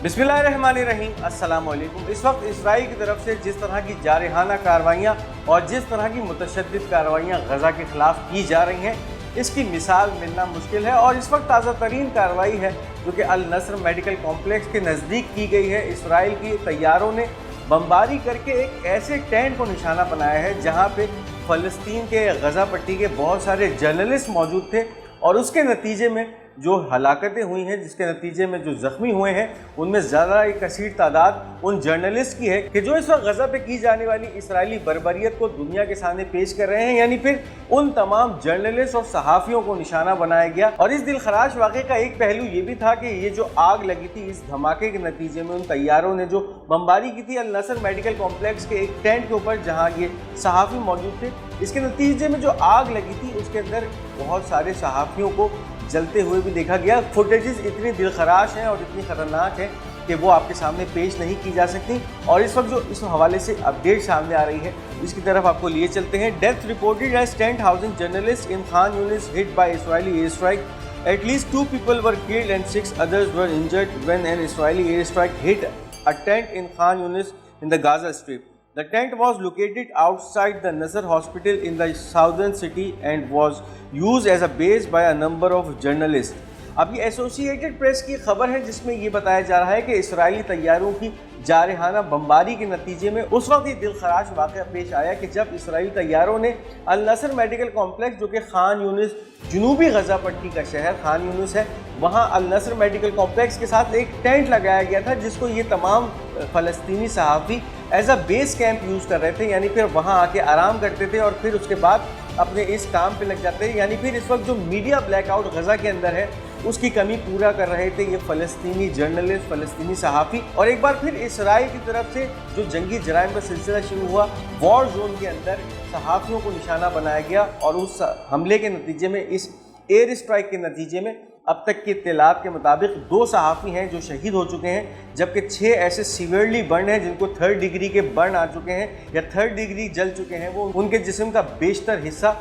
बिस्मिल्लाहिर्रहमानिर्रहीम, अस्सलाम वालेकुम। इस वक्त इसराइल की तरफ से जिस तरह की जारहाना कार्रवाइयाँ और जिस तरह की मुतशद्दिद कार्रवाइयाँ गज़ा के ख़िलाफ़ की जा रही हैं, इसकी मिसाल मिलना मुश्किल है। और इस वक्त ताज़ा तरीन कार्रवाई है जो कि अल नस्र मेडिकल कॉम्प्लेक्स के नज़दीक की गई है। इसराइल की तैयारों ने बमबारी करके एक ऐसे टेंट को निशाना बनाया है जहाँ पे फ़लस्तीन के गज़ा पट्टी के बहुत सारे जर्नलिस्ट मौजूद थे, और उसके नतीजे में जो हलाकतें हुई हैं, जिसके नतीजे में जो ज़ख्मी हुए हैं, उनमें ज़्यादा एक कसीर तादाद उन जर्नलिस्ट की है कि जो इस वक्त गज़ा पे की जाने वाली इसराइली बर्बरियत को दुनिया के सामने पेश कर रहे हैं। यानी फिर उन तमाम जर्नलिस्ट और सहाफ़ियों को निशाना बनाया गया। और इस दिलखराश वाक़े का एक पहलू ये भी था कि ये जो आग लगी थी, इस धमाके के नतीजे में उन तैयारों ने जो बमबारी की थी अल नस्र मेडिकल कॉम्प्लेक्स के एक टेंट के ऊपर जहाँ ये सहाफ़ी मौजूद थे, इसके नतीजे में जो आग लगी थी उसके अंदर बहुत सारे सहाफ़ियों को जलते हुए भी देखा गया। फुटेजेस इतनी दिलखराश हैं और इतनी ख़तरनाक हैं कि वो आपके सामने पेश नहीं की जा सकती। और इस वक्त जो इस हवाले से अपडेट सामने आ रही है, इसकी तरफ आपको लिए चलते हैं। Death reported as tent housing journalist in Khan Younis hit by Israeli air strike. At least 2 people were killed and 6 others were injured when an Israeli airstrike hit a tent in Khan Yunis in the Gaza Strip. The tent was located outside the Nasser Hospital in the southern city and was used as a base by a number of journalists. अब ये associated press की खबर है जिसमें ये बताया जा रहा है कि इसराइली तैयारों की जारहाना बमबारी के नतीजे में उस वक्त ये दिलखराश वाक़या पेश आया कि जब इसराइली तैयारों ने अल नस्र मेडिकल कॉम्प्लेक्स, जो कि खान यूनिस जनूबी गज़ा पट्टी का शहर खान यूनिस है, वहाँ अल नस्र मेडिकल कॉम्प्लेक्स के साथ एक टेंट लगाया गया था जिसको ये तमाम फ़लस्तीनी सहाफ़ी as a base camp use कर रहे थे। यानी फिर वहाँ आके आराम करते थे और फिर उसके बाद अपने इस काम पे लग जाते हैं। यानी फिर इस वक्त जो मीडिया ब्लैकआउट गज़ा के अंदर है उसकी कमी पूरा कर रहे थे ये फ़लस्तीनी जर्नलिस्ट, फ़लस्तीनी सहाफ़ी। और एक बार फिर इसराइल की तरफ से जो जंगी जराइम का सिलसिला शुरू हुआ, वॉर जोन के अंदर सहाफ़ियों को निशाना बनाया गया। और उस हमले के नतीजे में, इस एयर स्ट्राइक के नतीजे में अब तक की इत्तलात के मुताबिक 2 सहाफ़ी हैं जो शहीद हो चुके हैं, जबकि 6 ऐसे सीवियरली बर्न हैं जिनको 3rd डिग्री के बर्न आ चुके हैं या 3rd डिग्री जल चुके हैं। वो उनके जिस्म का बेशतर हिस्सा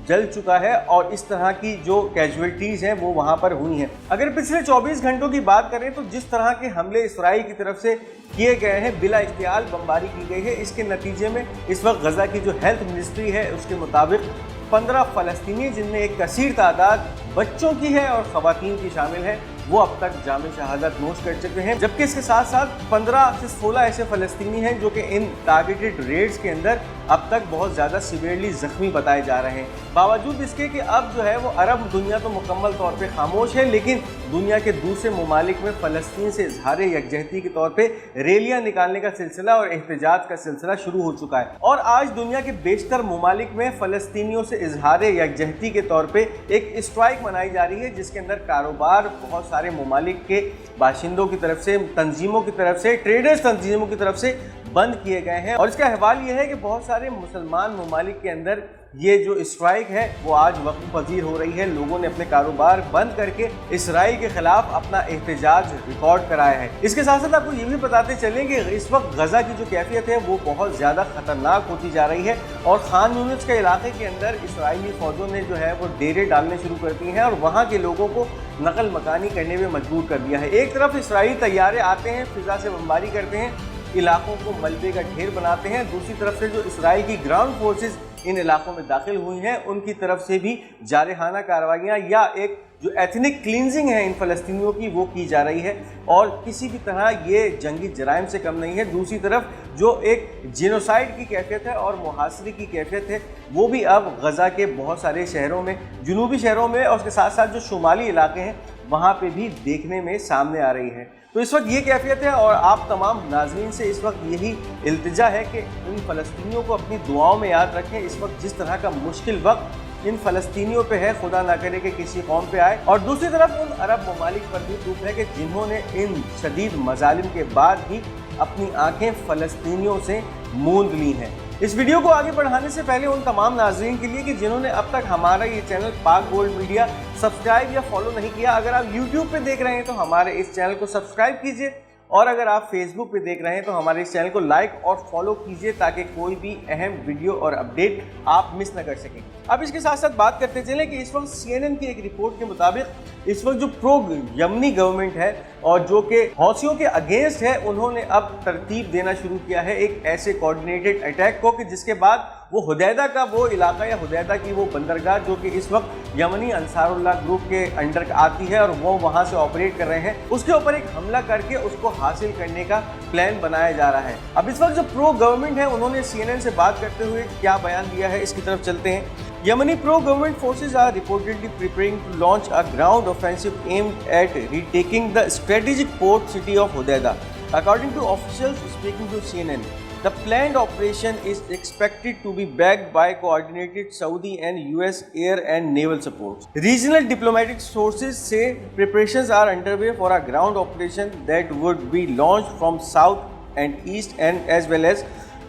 जल चुका है और इस तरह की जो कैजुअल्टीज़ हैं वो वहाँ पर हुई हैं। अगर पिछले 24 घंटों की बात करें तो जिस तरह के हमले इसराइल की तरफ से किए गए हैं, बिला इख्तियार बमबारी की गई है, इसके नतीजे में इस वक्त गज़ा की जो हेल्थ मिनिस्ट्री है उसके मुताबिक 15 फ़लस्तीनी, जिनमें एक कसीर तादाद बच्चों की है और ख़वातीन की शामिल है, वो अब तक जामे शहादत नोश कर चुके हैं। जबकि इसके साथ साथ 15 से 16 ऐसे फ़लस्तीनी हैं जो कि इन टारगेटेड रेड्स के अंदर अब तक बहुत ज़्यादा सीवियरली ज़ख्मी बताए जा रहे हैं। बावजूद इसके कि अब जो है वो अरब दुनिया तो मुकम्मल तौर पे खामोश है, लेकिन दुनिया के दूसरे ममालिक में फ़लस्तीन से इजहार यकजहती के तौर पे रैलियाँ निकालने का सिलसिला और एहतजाज का सिलसिला शुरू हो चुका है। और आज दुनिया के बेशतर ममालिक में फ़लस्तीनियों से इजहार यकजहती के तौर पर एक स्ट्राइक मनाई जा रही है, जिसके अंदर कारोबार बहुत सारे ममालिक के बाशिंदों की तरफ से, तंजीमों की तरफ से, ट्रेडर्स तंजीमों की तरफ से बंद किए गए हैं। और इसका अहवाल ये है कि बहुत सारे मुसलमान ममालिक के अंदर ये जो स्ट्राइक है वो आज वक्त पजीर हो रही है। लोगों ने अपने कारोबार बंद करके इसराइल के खिलाफ अपना एहतजाज रिकॉर्ड कराया है। इसके साथ साथ आपको ये भी बताते चलें कि इस वक्त गज़ा की जो कैफियत है वो बहुत ज़्यादा ख़तरनाक होती जा रही है। और खान यूनिस के इलाके के अंदर इसराइली फ़ौजों ने जो है वो डेरे डालने शुरू कर दिए हैं और वहाँ के लोगों को नकल मकानी करने में मजबूर कर दिया है। एक तरफ इसराइली तैयारे आते हैं, फ़िज़ा से बमबारी करते हैं, इलाकों को मलबे का ढेर बनाते हैं। दूसरी तरफ से जो इसराइल की ग्राउंड फोर्सेस इन इलाकों में दाखिल हुई हैं, उनकी तरफ से भी जारहाना कार्रवाइयाँ या एक जो एथनिक क्लींजिंग है इन फ़लस्तीनियों की वो की जा रही है। और किसी भी तरह ये जंगी जराइम से कम नहीं है। दूसरी तरफ जो एक जेनोसाइड की कैफियत है और मुहासरे की कैफियत है वो भी अब गज़ा के बहुत सारे शहरों में, जनूबी शहरों में और उसके साथ साथ जो शुमाली इलाके हैं वहाँ पे भी देखने में सामने आ रही है। तो इस वक्त ये कैफियत है और आप तमाम नाज़रीन से इस वक्त यही इल्तिजा है कि इन फ़लस्तीनियों को अपनी दुआओं में याद रखें। इस वक्त जिस तरह का मुश्किल वक्त इन फ़लस्तीनियों पे है, खुदा ना करे कि किसी कौम पे आए। और दूसरी तरफ उन अरब ममालिक पर भी दुख है कि जिन्होंने इन शदीद मज़ालिम के बाद भी अपनी आँखें फ़लस्तीनियों से मूंद ली हैं। इस वीडियो को आगे बढ़ाने से पहले उन तमाम नाज़रीन के लिए कि जिन्होंने अब तक हमारा ये चैनल पाक गोल्ड मीडिया सब्सक्राइब या फॉलो नहीं किया, अगर आप YouTube पे देख रहे हैं तो हमारे इस चैनल को सब्सक्राइब कीजिए और अगर आप फेसबुक पे देख रहे हैं तो हमारे इस चैनल को लाइक और फॉलो कीजिए ताकि कोई भी अहम वीडियो और अपडेट आप मिस न कर सकें। अब इसके साथ साथ बात करते चलें कि इस वक्त CNN की एक रिपोर्ट के मुताबिक इस वक्त जो प्रो यमनी गवर्नमेंट है और जो कि हौसियों के अगेंस्ट है, उन्होंने अब तरतीब देना शुरू किया है एक ऐसे कोऑर्डिनेटेड अटैक को कि जिसके बाद वो हुदैदा का वो इलाका या हुदैदा की वो बंदरगाह जो कि इस वक्त यमनी अंसारुल्लाह ग्रुप के अंडर आती है और वो वहाँ से ऑपरेट कर रहे हैं, उसके ऊपर एक हमला करके उसको हासिल करने का प्लान बनाया जा रहा है। अब इस वक्त जो प्रो गवर्नमेंट है उन्होंने CNN से बात करते हुए क्या बयान दिया है, इसकी तरफ चलते हैं। Yemeni pro-government forces are reportedly preparing to launch a ground offensive aimed at retaking the strategic port city of Hodeidah. According to officials speaking to CNN, the planned operation is expected to be backed by coordinated Saudi and US air and naval support. Regional diplomatic sources say preparations are underway for a ground operation that would be launched from south and east and as well as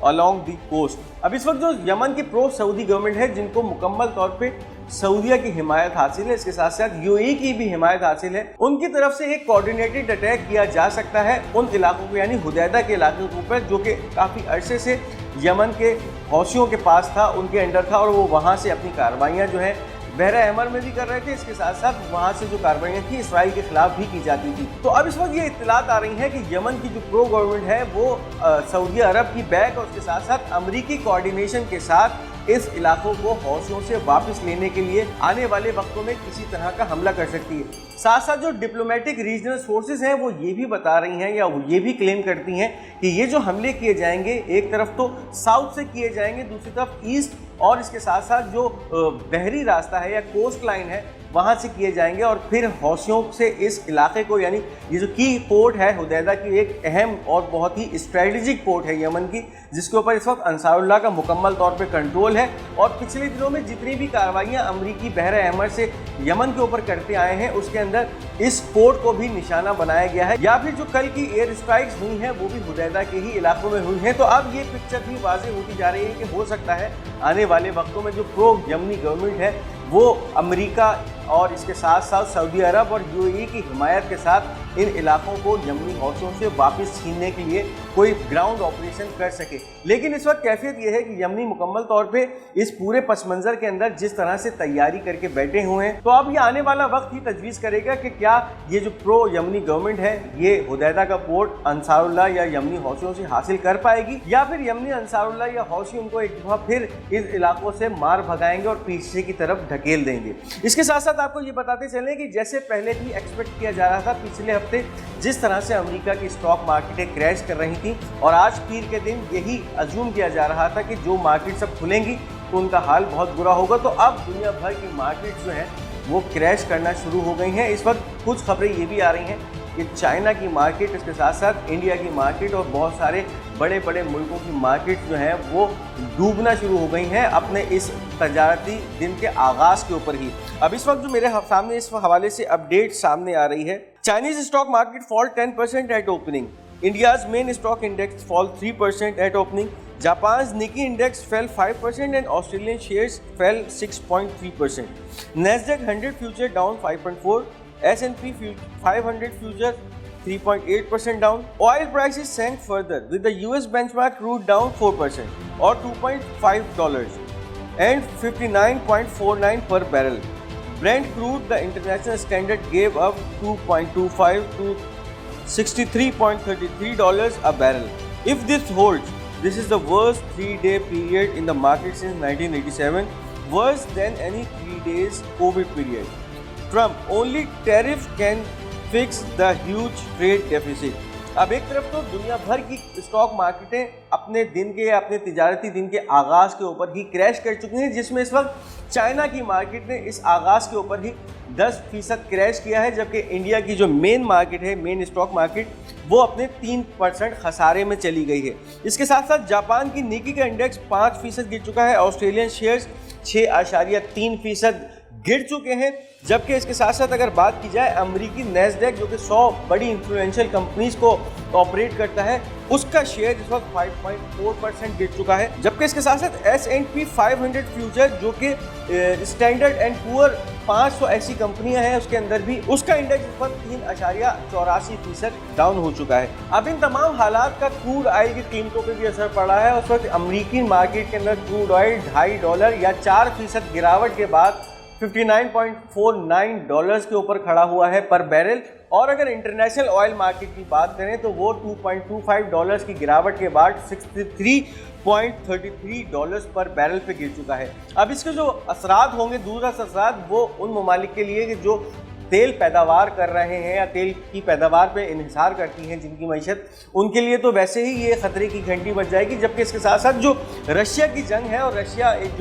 along the coast. अब इस वक्त जो Yemen की pro Saudi government है जिनको मुकम्मल तौर पे सऊदीया की हिमायत हासिल है, इसके साथ साथ UAE की भी हिमायत हासिल है, उनकी तरफ से एक कोऑर्डिनेटेड अटैक किया जा सकता है उन इलाकों को, यानी हुदैदा के इलाकों के ऊपर जो कि काफ़ी अरसे से यमन के हौसियों के पास था, उनके अंडर था और वो वहाँ से अपनी कार्रवाइयाँ जो हैं बहरा अहमर में भी कर रहे थे। इसके साथ साथ वहाँ से जो कार्रवाइयाँ थी इसराइल के खिलाफ भी की जाती थी। तो अब इस वक्त ये इत्तलात आ रही हैं कि यमन की जो प्रो गवर्नमेंट है वो सऊदी अरब की बैक और उसके साथ साथ अमरीकी कोऑर्डिनेशन के साथ इस इलाकों को हौसियों से वापस लेने के लिए आने वाले वक्तों में किसी तरह का हमला कर सकती है। साथ साथ जो डिप्लोमेटिक रीजनल सोर्सेज हैं वो ये भी बता रही हैं या वो ये भी क्लेम करती हैं कि ये जो हमले किए जाएंगे एक तरफ तो साउथ से किए जाएंगे, दूसरी तरफ ईस्ट और इसके साथ साथ जो बहरी रास्ता है या कोस्ट लाइन है वहाँ से किए जाएंगे और फिर हौसियों से इस इलाके को, यानी ये जो की पोर्ट है हुदैदा की एक अहम और बहुत ही स्ट्रेटेजिक पोर्ट है यमन की, जिसके ऊपर इस वक्त अंसारुल्लाह का मुकम्मल तौर पे कंट्रोल है और पिछले दिनों में जितनी भी कार्रवाइयाँ अमरीकी बहरा अहमर से यमन के ऊपर करते आए हैं उसके अंदर इस पोर्ट को भी निशाना बनाया गया है, या फिर जो कल की एयर स्ट्राइक्स हुई हैं वो भी हुदैदा के ही इलाकों में हुई हैं। तो अब ये पिक्चर भी वाज़ेह होती जा रही है कि हो सकता है आने वाले वक्तों में जो प्रो यमनी गवर्नमेंट है वो अमेरिका और इसके साथ साथ सऊदी अरब और UAE की हिमायत के साथ इन इलाकों को यमनी हौसियों से वापस छीनने के लिए कोई ग्राउंड ऑपरेशन कर सके। लेकिन इस वक्त कैफियत यह है कि यमनी मुकम्मल तौर पे इस पूरे पस मंज़र के अंदर जिस तरह से तैयारी करके बैठे हुए हैं, तो अब ये आने वाला वक्त ही तजवीज़ करेगा कि क्या ये जो प्रो यमनी गवर्नमेंट है ये हुदैदा का पोर्ट अंसारुल्लाह या यमनी हौसियों से हासिल कर पाएगी या फिर यमनी अंसारुल्लाह या हौसी उनको एक दफ़ा फिर इस इलाकों से मार भगाएंगे और पीछे की तरफ ढकेल देंगे। इसके साथ साथ आपको ये बताते चलें कि जैसे पहले भी एक्सपेक्ट किया जा रहा था, पिछले हफ्ते जिस तरह से अमेरिका की स्टॉक मार्केटें क्रैश कर रही थी और आज पीर के दिन यही अज्यूम किया जा रहा था कि जो मार्केट सब खुलेंगी तो उनका हाल बहुत बुरा होगा, तो अब दुनिया भर की मार्केट जो है वो क्रैश करना शुरू हो गई हैं। इस वक्त कुछ खबरें ये भी आ रही हैं कि चाइना की मार्केट, इसके साथ साथ इंडिया की मार्केट और बहुत सारे बड़े बड़े मुल्कों की मार्केट जो हैं वो डूबना शुरू हो गई हैं अपने इस तजारती दिन के आगाज़ के ऊपर ही। अब इस वक्त जो मेरे सामने इस हवाले से अपडेट सामने आ रही है, Chinese stock market fall 10% eight opening, India's main stock index fall 3% at opening, Japan's Nikkei index fell 5% and Australian shares fell 6.3%. Nasdaq 100 future down 5.4%, S&P 500 future 3.8% down. Oil prices sank further with the US benchmark crude down 4% or $2.5 and 59.49 per barrel. Brent crude, the international standard, gave up 2.25 to $63.33 a barrel. If this holds, this is the worst 3-day period in the market since 1987, worse than any 3 days COVID period. Trump, only tariff can fix the huge trade deficit. अब एक तरफ तो दुनिया भर की stock मार्केटें अपने दिन के अपने तिजारती दिन के आगाज़ के ऊपर ही क्रैश कर चुकी हैं, जिसमें इस वक्त चाइना की मार्केट ने इस आगाज़ के ऊपर ही 10% क्रैश किया है, जबकि इंडिया की जो मेन मार्केट है, मेन स्टॉक मार्केट, वो अपने 3% खसारे में चली गई है। इसके साथ साथ जापान की निकी का इंडेक्स 5% गिर चुका है, ऑस्ट्रेलियन शेयर्स 6.3% गिर चुके हैं, जबकि इसके साथ साथ अगर बात की जाए अमेरिकी नैस्डैक जो कि 100 बड़ी इन्फ्लुएंशियल कंपनीज को ऑपरेट करता है, उसका शेयर इस वक्त 5.4% गिर चुका है। जबकि इसके साथ साथ S&P 500 फ्यूचर जो कि स्टैंडर्ड एंड पुअर 500 ऐसी कंपनियां हैं उसके अंदर भी उसका इंडेक्स इस वक्त 3.84% डाउन हो चुका है। अब इन तमाम हालात का क्रूड ऑयल की कीमतों पे भी असर पड़ा है। उस वक्त अमेरिकी मार्केट के अंदर क्रूड ऑयल $2.5 या 4% गिरावट के बाद $59.49 के ऊपर खड़ा हुआ है पर बैरल। और अगर इंटरनेशनल ऑयल मार्केट की बात करें तो वो $2.25 की गिरावट के बाद $63.33 पर बैरल पे गिर चुका है। अब इसके जो असरात होंगे, दूसरा असरात वो उन ममालिक के लिए कि जो तेल पैदावार कर रहे हैं या तेल की पैदावार पे इन्हिसार करती हैं जिनकी मईशत, उनके लिए तो वैसे ही ये ख़तरे की घंटी बज जाएगी। जबकि इसके साथ साथ जो रशिया की जंग है, और रशिया एक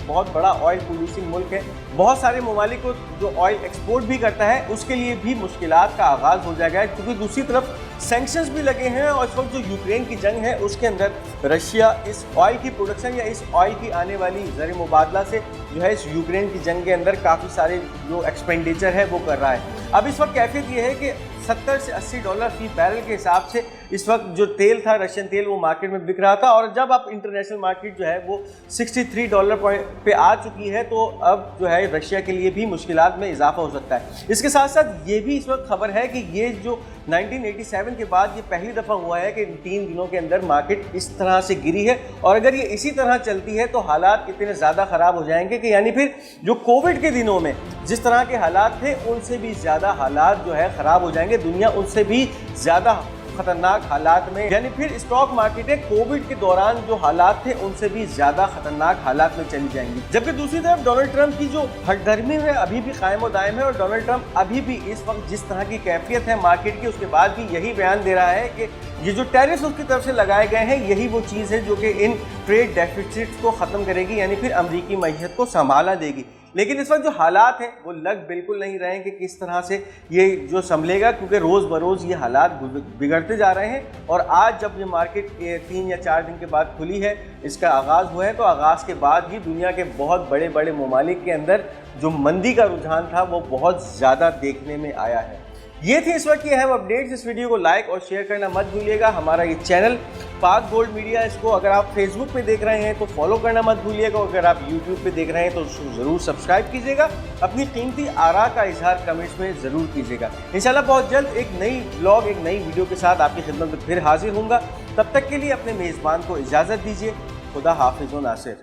बहुत बड़ा ऑयल प्रोड्यूसिंग मुल्क है, बहुत सारे ममालिक को जो ऑयल एक्सपोर्ट भी करता है उसके लिए भी मुश्किलात का आगाज़ हो जाएगा, क्योंकि दूसरी तरफ सैंक्शंस भी लगे हैं। और इस वक्त जो यूक्रेन की जंग है उसके अंदर रशिया इस ऑयल की प्रोडक्शन या इस ऑयल की आने वाली ज़र मुबादला से जो है इस यूक्रेन की जंग के अंदर काफ़ी सारे जो एक्सपेंडिचर है वो कर रहा है। अब इस वक्त कैफियत ये है कि $70 से $80 फी बैरल के हिसाब से इस वक्त जो तेल था, रशियन तेल, वो मार्केट में बिक रहा था। और जब आप इंटरनेशनल मार्केट जो है वो $63 पे आ चुकी है तो अब जो है रशिया के लिए भी मुश्किलात में इजाफा हो सकता है। इसके साथ साथ ये भी इस वक्त खबर है कि ये जो 1987 के बाद ये पहली दफ़ा हुआ है कि 3 दिनों के अंदर मार्केट इस तरह से गिरी है। और अगर ये इसी तरह चलती है तो हालात इतने ज़्यादा ख़राब हो जाएंगे कि यानी फिर जो कोविड के दिनों में जिस तरह के हालात थे उनसे भी ज़्यादा हालात जो है ख़राब हो जाएंगे, दुनिया उनसे भी ज़्यादा खतरनाक हालात में, यानी फिर स्टॉक मार्केटें कोविड के दौरान जो हालात थे उनसे भी ज़्यादा खतरनाक हालात में चली जाएंगी। जबकि दूसरी तरफ डोनाल्ड ट्रंप की जो हठधर्मी है अभी भी कायम व दायम है, और डोनाल्ड ट्रंप अभी भी इस वक्त जिस तरह की कैफियत है मार्केट की, उसके बाद भी यही बयान दे रहा है कि ये जो टैरिफ उसकी तरफ से लगाए गए हैं यही वो चीज़ है जो कि इन ट्रेड डेफिसिट्स को ख़त्म करेगी, यानी फिर अमरीकी मईशत को संभाला देगी। लेकिन इस वक्त जो हालात हैं वो लग बिल्कुल नहीं रहे हैं कि किस तरह से ये जो संभलेगा, क्योंकि रोज़ बरोज़ ये हालात बिगड़ते जा रहे हैं। और आज जब ये मार्केट 3 या 4 दिन के बाद खुली है, इसका आगाज़ हुआ है, तो आगाज़ के बाद ही दुनिया के बहुत बड़े बड़े ममालिक के अंदर जो मंदी का रुझान था वो बहुत ज़्यादा देखने में आया है। ये थी इस वक्त की अहम अपडेट्स। इस वीडियो को लाइक और शेयर करना मत भूलिएगा। हमारा ये चैनल पाक गोल्ड मीडिया, इसको अगर आप फेसबुक पे देख रहे हैं तो फॉलो करना मत भूलिएगा, और अगर आप यूट्यूब पे देख रहे हैं तो उसको ज़रूर सब्सक्राइब कीजिएगा। अपनी कीमती आरा का इजहार कमेंट्स में ज़रूर कीजिएगा। इंशाल्लाह बहुत जल्द एक नई ब्लॉग, एक नई वीडियो के साथ आपकी खिदमत में फिर हाजिर होऊंगा। तब तक के लिए अपने मेज़बान को इजाज़त दीजिए। खुदा हाफिज़ व नासिर।